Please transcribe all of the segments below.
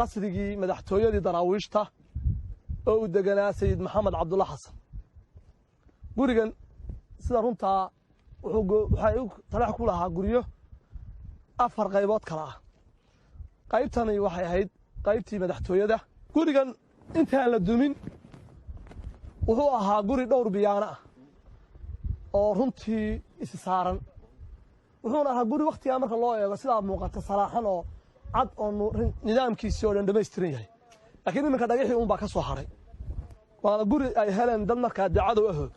qasrigii madaxtooyadii daraawiishta oo u deganaa sayid maxamed cabdulla xasan gurigan sida runtaa waxay talax ku lahaa guryo 4 qaybood kala ah qaybtani waxay ahayd qaybtii madaxtooyada gurigan intaan la dumin wuxuu ahaa guri dhowr biyaana ah oo runtii is saaran wuxuuna ahaa guri waqtiga marka loo eego sidaa muuqata salaaxan oo cad oo nidaamkiisii oo dhan dhammaystiran yahay laakiin iminka dhagaxii uun baa ka soo haray waana guri ay heleen dad markaa dacadow ahood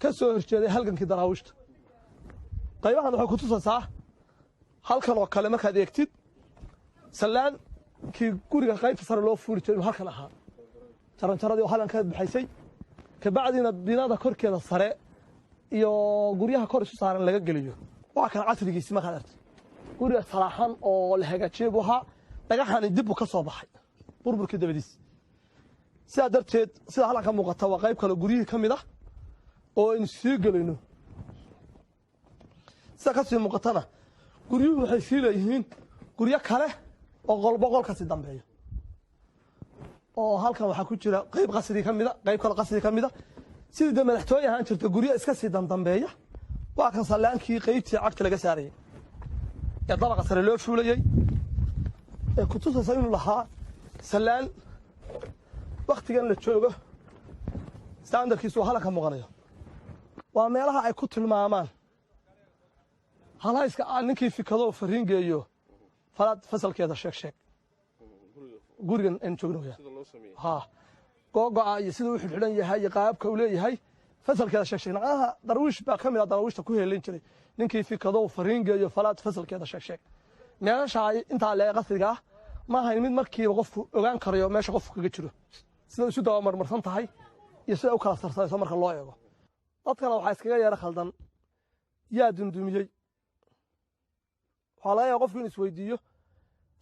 ka soo horjeeday halgankii daraawiishta qaybahan waxay ku tusaysaa halkan oo kale markaad eegtid salaankii guriga qaybta sare loo fuuli jiray inuu halkan ahaa jaranjaradii oo halkan ka baxaysay kabacdiina binada korkeeda sare iyo guryaha kor isu saaran laga geliyo waa kan casrigiisi markaad aragtid guriga salaaxan oo la hagaajiyey buu ahaa dhagaxani dib buu ka soo baxay burburkii dabadiis sidaa darteed sida halkan ka muuqata waa qayb kale guryihii ka mid ah oo aynu sii gelayno sida ka sii muuqatana guryuhu waxay sii leeyihiin guryo kale oo qolboqol kasii dambeeya oo halkan waxaa ku jira qayb qasri ka mida qayb kale qasri ka mida sidii madaxtooye ahaan jirta guryo iska sii dambeeya waa kan salaankii qaybtii cagta laga saarayay ee dabaqa sare loo fuulayay ee ku tusaysa inuu lahaa salaan waqtigan la joogo standardkiisu waa halkan ka muuqanayo waa meelaha ay ku tilmaamaan halayska ninkii fikado fariin geeyo falaad fasalkeeda sheeg gurigan aan joogno ha googo'a iyo sida uu xidhan yahay iyo qaabka uu leeyahay fasalkeeda sheeg naqaha darwiish baa kamid ah darwiishta ku heelin jiray ninkii fikado fariin geeyo falaad fasalkeeda sheeg meesha inta la qasriga ma ahayn mid markiiba qofku ogaan karayo meesha qofku kaga jiro sida isu dawa marmarsan tahay iyo sida u kala sarsayso marka loo eego dadkana waxa iskaga yara khaldan yaa dundumiyey waxaa laga yaabaa qofku in isweydiiyo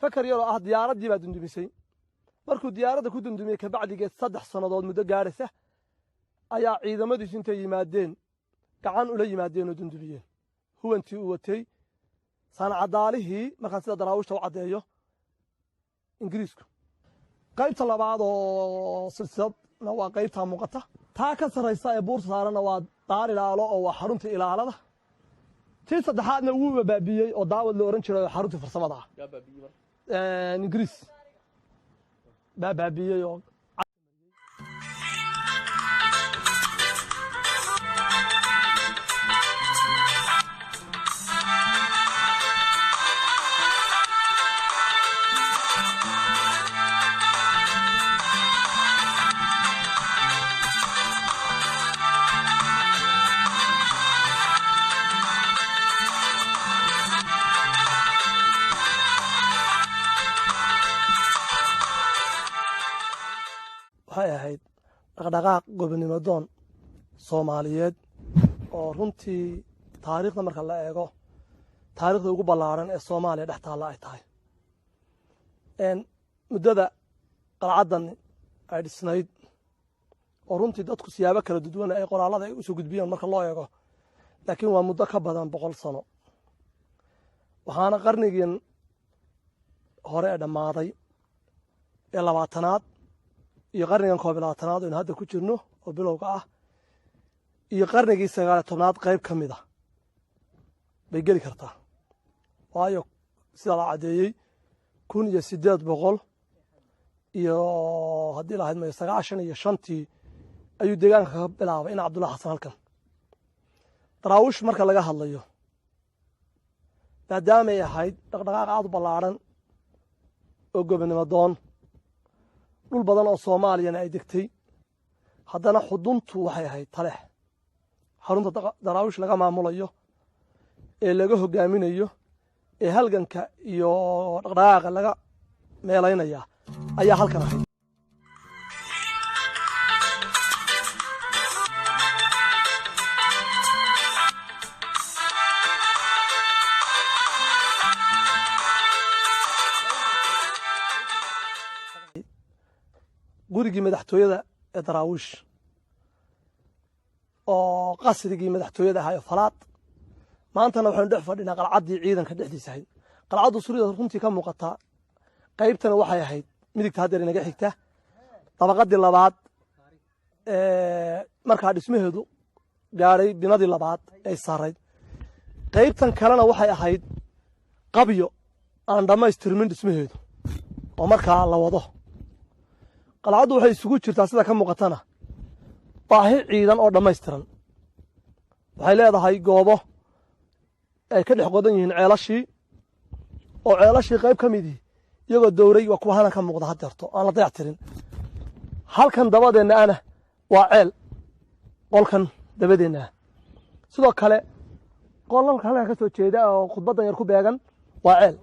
fakar yaroo ah diyaaradii baa dundumisay markuu diyaaradda ku dundumiyey kabacdigeed 3 sannadood muddo gaadhaysa ayaa ciidamadiisu intay yimaadeen gacan ula yimaadeen oo dundumiyeen huwantii uu watay saanacadaalihii markaan sida daraawiishta u caddeeyo ingiriisku qaybta labaad oo silsiladna waa qaybtaa muuqata taa ka sarraysa ee buurta saarana waa daar ilaalo oo waa xarunta ilaalada tii saddexaadna wuu baabiiyey oo daawad la oran jiray xarunta farsamada ah ingiriis baa baabiiyey oo waxay ahayd dhaqdhaqaaq gobonimo doon Soomaaliyeed oo runtii taariikhda marka la eego taariikhda ugu ballaaran ee Soomaaliya dhex taala ay tahay muddada qalcadan ay dhisnayd oo runtii dadku siyaabo kala duwan ay qoraalada ay u soo gudbiyeen marka loo eego laakiin waa muddo ka badan 100 sano waxaana qarnigan hore dhammaaday ee 20aad iyo qarnigan 21aad oo hadda ku jirno oo bilowga ah iyo qarnigii 19aad qayb ka mid ah bay geli kartaa waayo sida la cadeeyay 1800 iyo haddii la hadmayo 95tii ayuu deegaanka ka bilaabay in Cabdulla Xasan halkan daraawish marka laga hadlayo maadaama ay ahayd dhaqdhaqaaq aad u ballaaran oo gobonimo doon dhul badan oo Soomaaliyana ay degtay haddana xuduntu waxay ahayd Taleex xarunta daraawish laga maamulayo ee laga hogaaminayo ee halganka iyo dhaqdhaqaaqa laga meelaynaya ayaa halkan ahayd gurigii madaxtooyada ee daraawish oo qasrigii madaxtooyada ahaa falaad maantana waxaan dhex fadhinaa qalcadii ciidanka dhexdiisa ahayd qalcadu surida runtii ka muuqata qaybtana waxay ahayd midigta haddeer inaga xigta dabaqadii labaad markaa dhismaheedu gaadhay binadii labaad ay saarayd qaybtan kalena waxay ahayd qabyo aan dhammaystirmin dhismaheedu oo markaa la wado qalcaddu waxay isugu jirtaa sida ka muuqatana baahi ciidan oo dhammaystiran waxay leedahay goobo ay ka dhex qodan yihiin ceelashii oo ceelashii qayb ka midii iyagoo dowray waa kuwa hanan ka muuqda haddeerto aan la dayac tirin halkan dabadeenna ana waa ceel qolkan dabadeenna ah sidoo kale qolalka halkan ka soo jeeda oo khudbaddan yar ku beegan waa ceel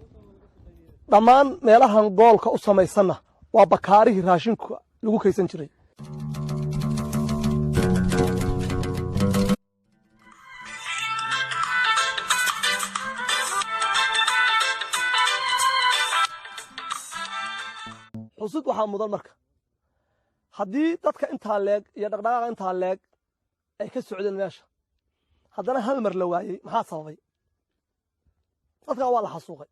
dhammaan meelahan goolka u samaysanna waa bakaarihii raashinka lagu kaysan jiray xusid waxaa mudan marka haddii dadka intaa leeg iyo dhaqdhaqaaqa intaa leeg ay ka socdeen meesha haddana hal mar la waayey maxaa sababay dadkaa waa la xasuuqay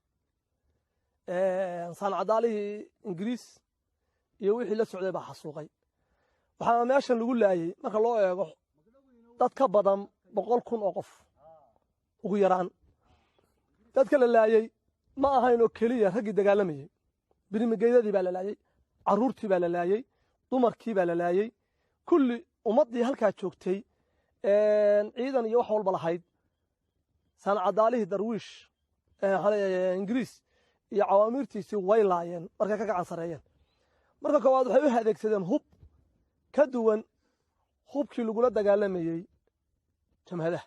saanacadaalihii ingiriis iyo wixii la socday baa xasuuqay waxaana meeshan lagu laayey marka loo eego dad ka badan 100,000 oo qof ugu yaraan dadka la laayey ma ahayn oo keliya raggii dagaalamayey birimigeydadii baa la laayey carruurtii baa la laayey dumarkii baa la laayey kulli ummaddii halkaa joogtay ciidan iyo wax walba lahayd saanacadaalihii darwiish ingiriis iyo cawaamiirtiisii way laayeen markay ka gacan sareeyeen marka koowaad waxay u adeegsadeen hub ka duwan hubkii lagula dagaalamayey jamhadaha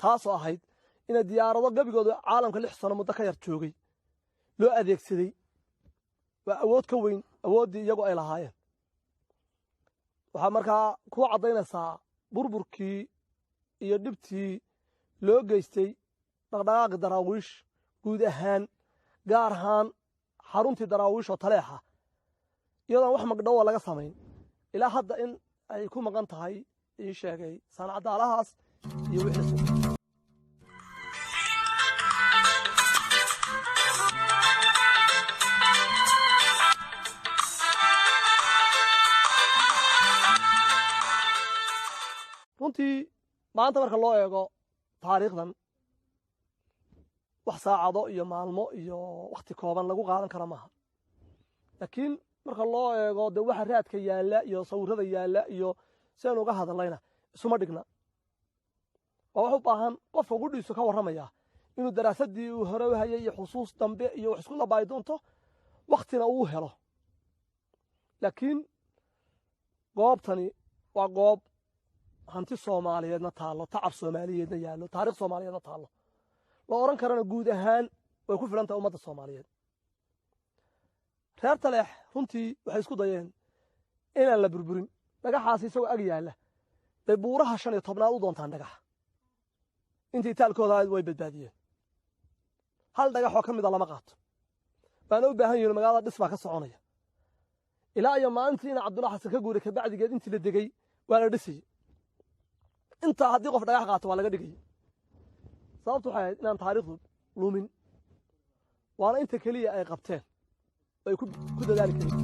taasoo ahayd inay diyaarado gebigooda caalamka 6 sano muddo ka yar joogay loo adeegsaday waa awood ka weyn awooddii iyagu ay lahaayeen waxaa markaa ku caddaynaysaa burburkii iyo dhibtii loo geystay dhaqdhaqaaqi daraawiish guud ahaan gaar ahaan xaruntii daraawiish oo taleexa iyadoon wax magdhowa laga samayn ilaa hadda in ay ku maqan tahay ii sheegay saanacadaalahaas iyo wixii runtii maanta marka loo eego taariikhdan wax saacado iyo maalmo iyo wakhti kooban lagu qaadan kara maaha laakiin marka loo eego dee waxa raadka yaalla iyo sawirrada yaalla iyo sidaan uga hadallayna isuma dhigna waa wax u baahan qofka gudhiisu ka warramaya inuu daraasaddii uu hore u hayay iyo xusuus dambe iyo wax isku labaayi doonto wakhtina uu helo laakiin goobtani waa goob hanti Soomaaliyeedna taalo tacab Soomaaliyeedna yaallo taariikh Soomaaliyeedna taalo la oran karana guud ahaan way ku filantahay ummadda Soomaaliyeed reer Taleex runtii waxay isku dayeen inaan la burburin dhagaxaas isagoo ag yaalla bay buuraha 15aad u doontaan dhagax intii taalkooda way badbaadiyeen hal dhagax oo ka mid ah lama qaato baan u baahan yahay magaalada dhisma ka soconaya ilaa iyo maalintii Cabdullaahi Xasan ka guuray ka bacdigeed intii la degay waa la dhisay inta haddii qof dhagax qaato waa laga dhigay sababtu waxay ahayd inaan taariikhdu lumin waana inta keliya ay qabteen ay ku dadaali kareen